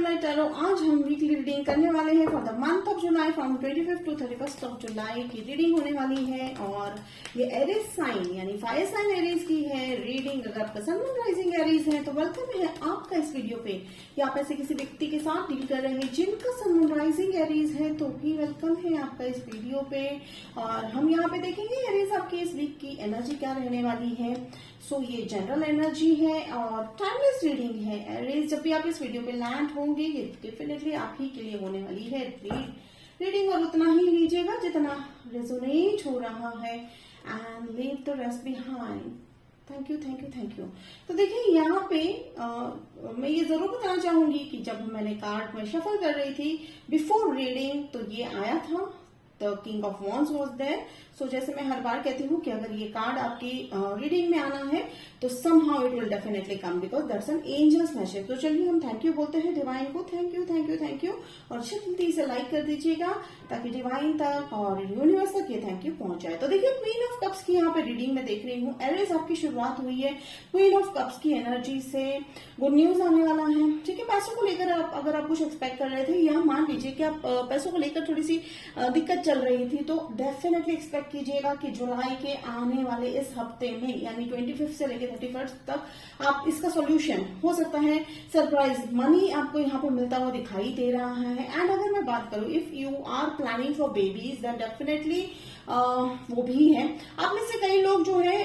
Light tarot. आज हम weekly reading करने वाले हैं for the month of July from 25 to 31 of July की रीडिंग होने वाली है। और ये एरीज साइन यानी फायर साइन एरीज की है रीडिंग। अगर आपका सन मून राइजिंग एरीज है तो वेलकम है आपका इस वीडियो पे। या आप ऐसे किसी व्यक्ति के साथ डील कर रहे हैं जिनका सन मून राइजिंग एरीज है तो भी वेलकम है आपका इस वीडियो पे। और हम यहाँ पे देखेंगे एरीज आपकी इस वीक की एनर्जी क्या रहने वाली है। सो ये जनरल एनर्जी है और टाइमलेस रीडिंग है एरीज। जब भी आप इस वीडियो पे लैंड होंगे ये डेफिनेटली आप ही के लिए होने वाली है रीडिंग। और उतना ही लीजिएगा जितना रेजोनेट हो रहा है and leave the rest behind. Thank you thank you thank you. तो देखिए यहाँ पे मैं ये जरूर बताना चाहूंगी कि जब मैंने कार्ड में शफल कर रही थी बिफोर रीडिंग तो ये आया था the king of wands was there. So जैसे मैं हर बार कहती हूँ कि अगर ये कार्ड आपकी रीडिंग में आना है तो somehow it will definitely come because that's an angel's message. तो चलिए हम थैंक यू बोलते हैं डिवाइन को। Thank you thank you thank you. और जल्दी से लाइक कर दीजिएगा ताकि डिवाइन तक और यूनिवर्स तक ये थैंक यू पहुंच जाए। तो देखिए क्वीन ऑफ कप्स की यहाँ पे रीडिंग में देख रही हूँ। एरीज आपकी शुरुआत हुई है क्वीन ऑफ कप्स की एनर्जी से। गुड न्यूज आने वाला है, ठीक है। पैसों को लेकर अगर आप कुछ एक्सपेक्ट कर रहे थे या मान लीजिए कि आप पैसों को लेकर थोड़ी सी दिक्कत चल रही थी तो डेफिनेटली एक्सपेक्ट कीजिएगा कि जुलाई के आने वाले इस हफ्ते में यानी 25 से लेकर 31 तक आप इसका सॉल्यूशन हो सकता है। सरप्राइज मनी आपको यहाँ पे मिलता हुआ दिखाई दे रहा है। एंड अगर मैं बात करूं if you are planning for babies then definitely वो भी है। आप में से कई लोग जो है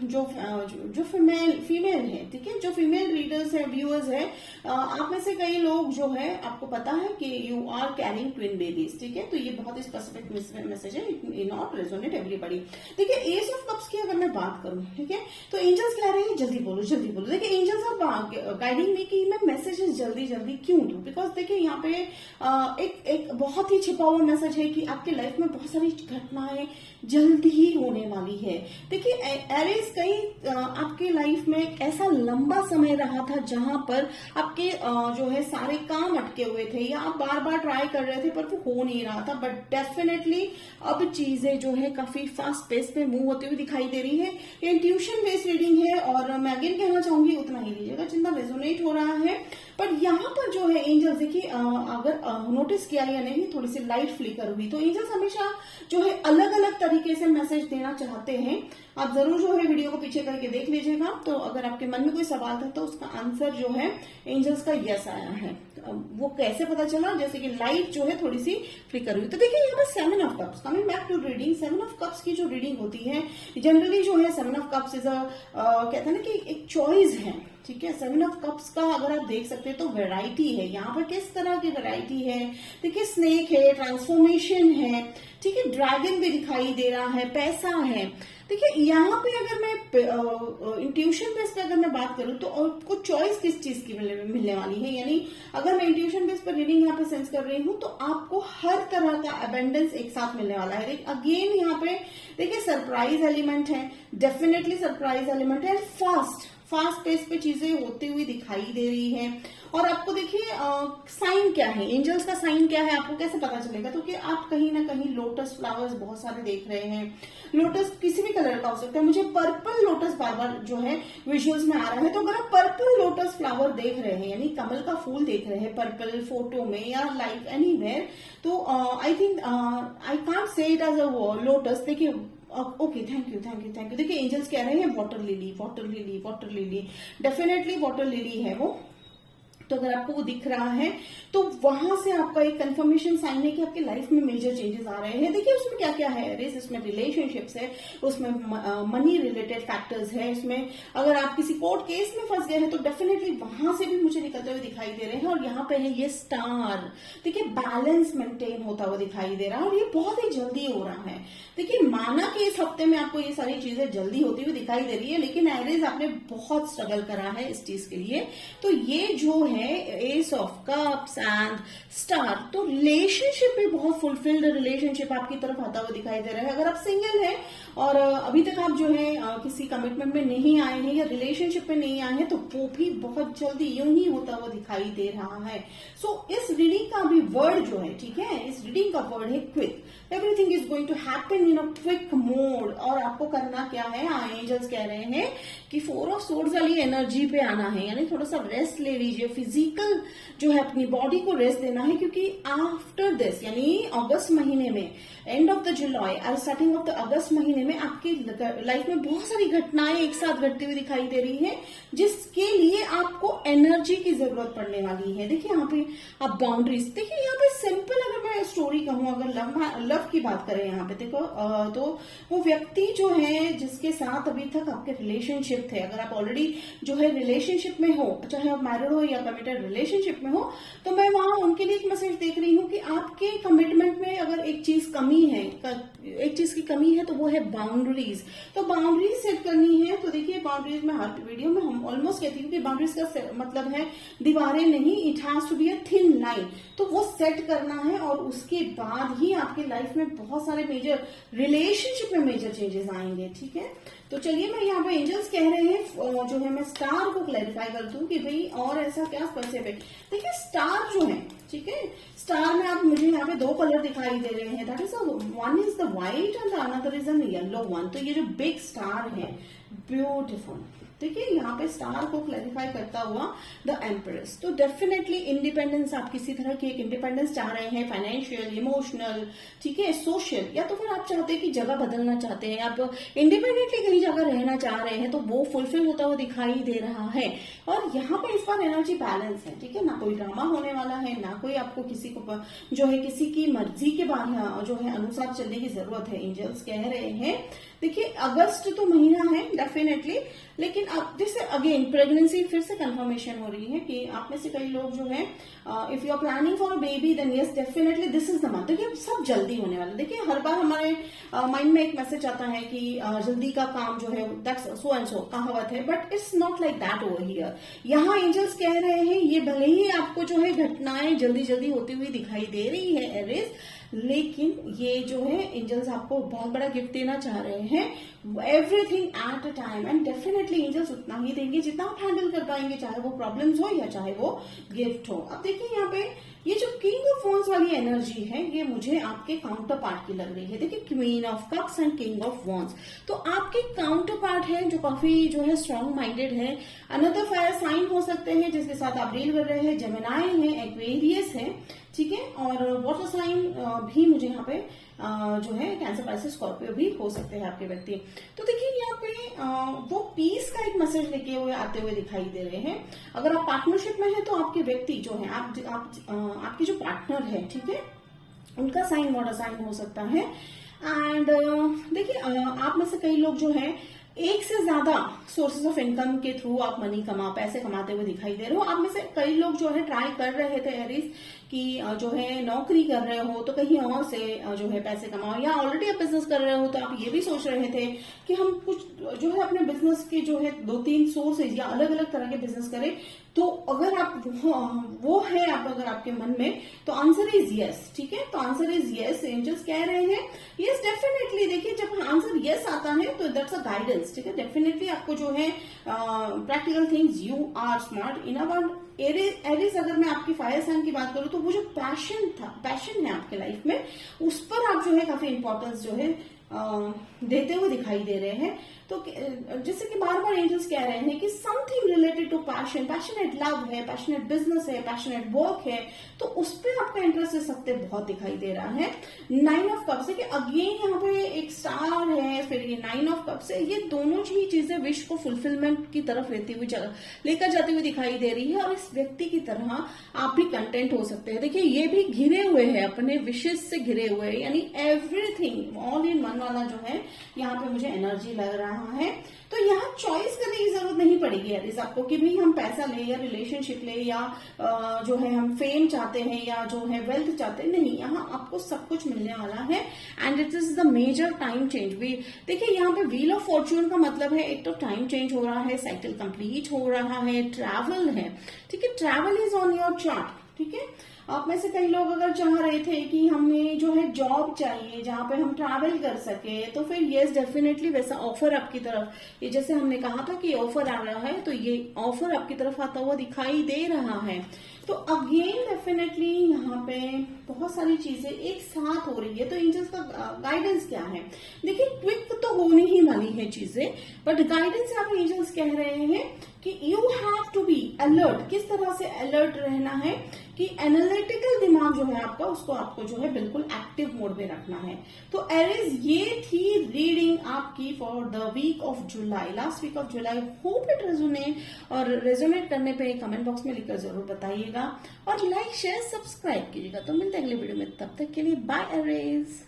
जो फीमेल है, ठीक है, जो फीमेल रीडर्स है व्यूअर्स है, आप में से कई लोग जो है आपको पता है कि you are carrying twin babies, ठीक है। तो ये बहुत ही स्पेसिफिक मैसेज है, इट नॉट रेजोनेट एवरीबॉडी। देखिए एस ऑफ कप्स की अगर मैं बात करूं, ठीक है, तो एंजल्स कह रहे हैं जल्दी बोलो जल्दी बोलो। देखिए एंजल्स आर गाइडिंग मी कि मैं मैसेजेस जल्दी जल्दी क्यों दूं। बिकॉज देखिए यहाँ पे एक बहुत ही छिपा हुआ मैसेज है कि आपकी लाइफ में बहुत सारी घटनाएं जल्दी ही होने वाली है। देखिए एरीज कई आपके लाइफ में एक ऐसा लंबा समय रहा था जहां पर आपके जो है सारे काम अटके हुए थे या आप बार बार ट्राई कर रहे थे पर वो हो नहीं रहा था। बट डेफिनेटली अब चीजें जो है काफी फास्ट पेस पे मूव होती हुई दिखाई दे रही है। ये इंट्यूशन बेस्ड रीडिंग है और मैं अगेन कहना चाहूंगी उतना ही लीजिएगा जितना रेजोनेट हो रहा है। पर यहाँ पर जो है एंजल्स देखिए अगर नोटिस किया या नहीं थोड़ी सी लाइट फ्लिकर हुई तो एंजल्स हमेशा जो है अलग अलग तरीके से मैसेज देना चाहते हैं। आप जरूर जो है वीडियो को पीछे करके देख लीजिएगा। तो अगर आपके मन में कोई सवाल था तो उसका आंसर जो है एंजल्स का यस आया है। वो कैसे पता चला, जैसे कि लाइट जो है थोड़ी सी फ्लिकर हुई। तो देखिए यहाँ पर 7 of cups coming back to reading. 7 of cups की जो रीडिंग होती है जनरली जो है 7 ऑफ कप्स इज कहते हैं ना कि एक चॉइस है, ठीक है। 7 ऑफ कप्स का अगर आप देख सकते हैं तो वैरायटी है। यहाँ पर किस तरह की वैरायटी है, देखिए स्नेक है, ट्रांसफॉर्मेशन है, ठीक है, ड्रैगन भी दिखाई दे रहा है, पैसा है। देखिए यहाँ पे अगर मैं इंट्यूशन बेस पे अगर मैं बात करूं तो और कुछ चॉइस किस चीज की मिलने वाली है। यानी अगर मैं इंट्यूशन बेस पर रीडिंग यहाँ पे सेंस कर रही हूं तो आपको हर तरह का अबेंडेंस एक साथ मिलने वाला है। अगेन यहाँ पे देखिए सरप्राइज एलिमेंट है, डेफिनेटली सरप्राइज एलिमेंट है। फास्ट पेस पे चीजें होती हुई दिखाई दे रही है। और आपको देखिए साइन क्या है, एंजल्स का साइन क्या है आपको कैसे पता चलेगा। तो कि आप कहीं ना कहीं लोटस फ्लावर्स बहुत सारे देख रहे हैं। लोटस किसी भी कलर का हो सकता है। मुझे पर्पल लोटस बार बार जो है विजुअल्स में आ रहा है। तो अगर आप पर्पल लोटस फ्लावर देख रहे हैं यानी कमल का फूल देख रहे हैं पर्पल फोटो में या लाइव एनीवेयर तो I think I can't say it as a lotus. देखिए okay thank you thank you thank you. देखिए एंजल्स कह रहे हैं water lily water lily water lily, definitely water lily है वो। तो अगर आपको वो दिख रहा है तो वहां से आपका एक कंफर्मेशन साइन है कि आपकी लाइफ में मेजर चेंजेस आ रहे हैं। देखिए उसमें क्या क्या है एरीज, इसमें रिलेशनशिप्स है, उसमें मनी रिलेटेड फैक्टर्स है, इसमें अगर आप किसी कोर्ट केस में फंस गए हैं तो डेफिनेटली वहां से भी मुझे निकलते हुए दिखाई दे रहे हैं। और यहाँ पे है ये स्टार, देखिए बैलेंस मेंटेन होता हुआ दिखाई दे रहा है और ये बहुत ही जल्दी हो रहा है। देखिए माना कि इस हफ्ते में आपको ये सारी चीजें जल्दी होती हुई दिखाई दे रही है लेकिन एरीज आपने बहुत स्ट्रगल करा है इस चीज के लिए। तो ये जो है S of cups and star, तो रिलेशनशिप भी बहुत फुलफिल्ड रिलेशनशिप आपकी तरफ आता हुआ दिखाई दे रहा है। अगर आप सिंगल हैं और अभी तक आप जो है किसी कमिटमेंट में नहीं आए हैं या रिलेशनशिप में नहीं आए हैं तो वो भी बहुत जल्दी यूं ही होता हुआ दिखाई दे रहा है। सो इस रीडिंग का भी वर्ड जो है, ठीक है, इस रीडिंग का वर्ड है quick. Everything is going to happen in a quick mode. और आपको करना क्या है, एंजल्स कह रहे हैं कि 4 ऑफ सोर्ड्स वाली एनर्जी पे आना है, यानी थोड़ा सा रेस्ट ले लीजिए फिजिकल जो है अपनी बॉडी को रेस्ट देना है, क्योंकि आफ्टर दिस यानी अगस्त महीने में, एंड ऑफ द जुलाई और स्टार्टिंग ऑफ द अगस्त महीने में आपकी लाइफ में बहुत सारी घटनाएं एक साथ घटती हुई दिखाई दे रही है, जिसके लिए आपको एनर्जी की जरूरत पड़ने वाली है। देखिए यहाँ पे आप बाउंड्रीज, देखिए यहाँ पे सिंपल अगर मैं स्टोरी कहूं, अगर लव की बात करें यहाँ पे देखो तो वो व्यक्ति जो है जिसके साथ अभी तक आपके रिलेशनशिप थे, अगर आप ऑलरेडी जो है रिलेशनशिप में हो, चाहे आप मैरिड हो या कमिटेड रिलेशनशिप में हो, तो मैं वहां उनके लिए एक मैसेज देख रही हूँ कि आपके कमिटमेंट में अगर एक चीज एक चीज की कमी है तो वो है बाउंड्रीज। तो बाउंड्रीज सेट करनी है। तो देखिए बाउंड्रीज में हर वीडियो में हम ऑलमोस्ट कहती हूँ कि बाउंड्रीज का मतलब है दीवारें नहीं, it has to be a thin line. तो वो सेट करना है और उसके बाद ही आपकी लाइफ में बहुत सारे मेजर रिलेशनशिप में मेजर चेंजेस आएंगे। ठीक है, तो चलिए मैं यहाँ पे एंजल्स कह रहे हैं जो है मैं स्टार को क्लैरिफाई कर दूं कि भाई और ऐसा क्या स्पेसिफिक। देखिए स्टार जो है, ठीक है, स्टार में आप मुझे यहाँ पे दो कलर दिखाई दे रहे हैं, that is one is the white and another is an yellow one. तो ये जो बिग स्टार है, ब्यूटिफुल। देखिए यहाँ पे स्टार को क्लैरिफाई करता हुआ द एम्प्रेस। तो डेफिनेटली इंडिपेंडेंस, आप किसी तरह की एक इंडिपेंडेंस चाह रहे हैं, फाइनेंशियल, इमोशनल, ठीक है, सोशल, या तो फिर आप चाहते हैं कि जगह बदलना चाहते हैं, आप इंडिपेंडेंटली कहीं जगह रहना चाह रहे हैं, तो वो फुलफिल होता हुआ दिखाई दे रहा है। और यहाँ पे इस बार एनर्जी बैलेंस है। ठीक है, ना कोई ड्रामा होने वाला है, ना कोई आपको किसी को जो है किसी की मर्जी के बाहर जो है अनुसार चलने की जरूरत है। एंजल्स कह रहे हैं देखिए अगस्त तो महीना है डेफिनेटली, लेकिन अब जैसे अगेन प्रेगनेंसी फिर से कंफर्मेशन हो रही है कि आप में से कई लोग जो है if you are planning for a baby then yes definitely this is the month. देखिए सब जल्दी होने वाला। देखिए हर बार हमारे माइंड में एक मैसेज आता है कि जल्दी का काम जो है दैट्स सो एंड सो कहावत है, but it's not like that over here. यहाँ एंजल्स कह रहे हैं ये भले ही आपको जो है घटनाएं जल्दी जल्दी होती हुई दिखाई दे रही है एरिस, लेकिन ये जो है एंजल्स आपको बहुत बड़ा गिफ्ट देना चाह रहे हैं, everything at a time, and definitely angels उतना ही देंगे जितना आप हैंडल कर पाएंगे, चाहे वो प्रॉब्लम्स हो या चाहे वो गिफ्ट हो। अब देखिए यहाँ पे ये जो किंग ऑफ वॉन्ड्स वाली एनर्जी है ये मुझे आपके काउंटर पार्ट की लग रही है। देखिए queen of cups and king of wands, तो आपके काउंटर पार्ट है जो काफी जो है स्ट्रांग माइंडेड है। अनदर फायर साइन हो सकते हैं जिसके साथ आप डील कर रहे हैं, जेमिनाई है, एक्वेरियस है, ठीक है, और वाटर साइन भी मुझे यहाँ पे जो है कैंसर, पाइसेस, स्कॉर्पियो भी हो सकते हैं आपके व्यक्ति। तो देखिए यहाँ पे वो पीस का एक मैसेज लेके हुए आते हुए दिखाई दे रहे हैं। अगर आप पार्टनरशिप में हैं तो आपके व्यक्ति जो है आपके जो पार्टनर है, ठीक है, उनका साइन वाटर साइन हो सकता है। एंड देखिए आप में से कई लोग जो है एक से ज्यादा सोर्सेज ऑफ इनकम के थ्रू आप पैसे कमाते हुए दिखाई दे रहे हो। आप में से कई लोग जो है ट्राई कर रहे थे एरिस कि जो है नौकरी कर रहे हो तो कहीं और से जो है पैसे कमाओ, या ऑलरेडी आप बिजनेस कर रहे हो तो आप ये भी सोच रहे थे कि हम कुछ जो है अपने बिजनेस के जो है 2-3 सोर्सेज या अलग अलग तरह के बिजनेस करें। तो अगर आप वो है आप अगर आपके मन में, तो आंसर इज यस। ठीक है, तो आंसर इज यस। एंजल्स कह रहे हैं यस डेफिनेटली। देखिए जब आंसर यस आता है तो दैट्स अ गाइडेंस। ठीक है, डेफिनेटली आपको जो है practical things, you are smart in about Eris. अगर मैं आपकी फायर साइन की बात करूं तो वो जो पैशन है आपके लाइफ में, उस पर आप जो है काफी इंपॉर्टेंस जो है देते हुए दिखाई दे रहे हैं। तो जैसे कि बार बार एंजल्स कह रहे हैं कि something related to passion, passionate love है, पैशनेट बिजनेस है, पैशनेट वर्क है, तो उस पर आपका इंटरेस्ट इस हफ्ते बहुत दिखाई दे रहा है। 9 ऑफ कप्स है कि अगेन यहाँ पे एक स्टार है, फिर ये 9 ऑफ कप्स है, ये दोनों ही चीजें विश को फुलफिलमेंट की तरफ लेकर जाती हुई दिखाई दे रही है। और इस व्यक्ति की तरह आप भी कंटेंट हो सकते हैं। देखिए ये भी घिरे हुए हैं, अपने विशेष से घिरे हुए हैं, यानी एवरीथिंग ऑल इन वन वाला जो है यहाँ पे मुझे एनर्जी लग रहा है। तो यहाँ चॉइस करने की जरूरत नहीं पड़ेगी एरिस आपको कि भाई हम पैसा ले या रिलेशनशिप ले या जो है हम फेम चाहते हैं या जो है वेल्थ चाहते हैं, नहीं, यहाँ आपको सब कुछ मिलने वाला है। And it is the major time change. देखिए यहाँ पे व्हील ऑफ फॉर्च्यून का मतलब है एक तो टाइम चेंज हो रहा है, साइकिल कंप्लीट हो रहा है, ट्रैवल है, ठीक है, travel is on your chart. ठीक है, आप में से कई लोग अगर चाह रहे थे कि हमें जो है जॉब चाहिए जहां पे हम ट्रैवल कर सके, तो फिर यस डेफिनेटली वैसा ऑफर आपकी तरफ, ये जैसे हमने कहा था कि ऑफर आ रहा है, तो ये ऑफर आपकी तरफ आता हुआ दिखाई दे रहा है। तो अगेन डेफिनेटली यहाँ पे बहुत सारी चीजें एक साथ हो रही है। तो एंजल्स का गाइडेंस क्या है? देखिए क्विक तो होने ही वाली है चीजें, बट गाइडेंस यहाँ पे एंजल्स कह रहे हैं कि you have to be alert. किस तरह से अलर्ट रहना है कि एनालिटिकल दिमाग जो है आपका, उसको आपको जो है बिल्कुल एक्टिव मोड में रखना है। तो एरीज, ये थी रीडिंग आपकी for the week of July, last week of July. Hope it resonate, और रेजोनेट करने पे कमेंट बॉक्स में लिखकर जरूर बताइएगा, और लाइक शेयर सब्सक्राइब कीजिएगा। तो मिलते हैं अगले वीडियो में, तब तक के लिए बाय एरीज।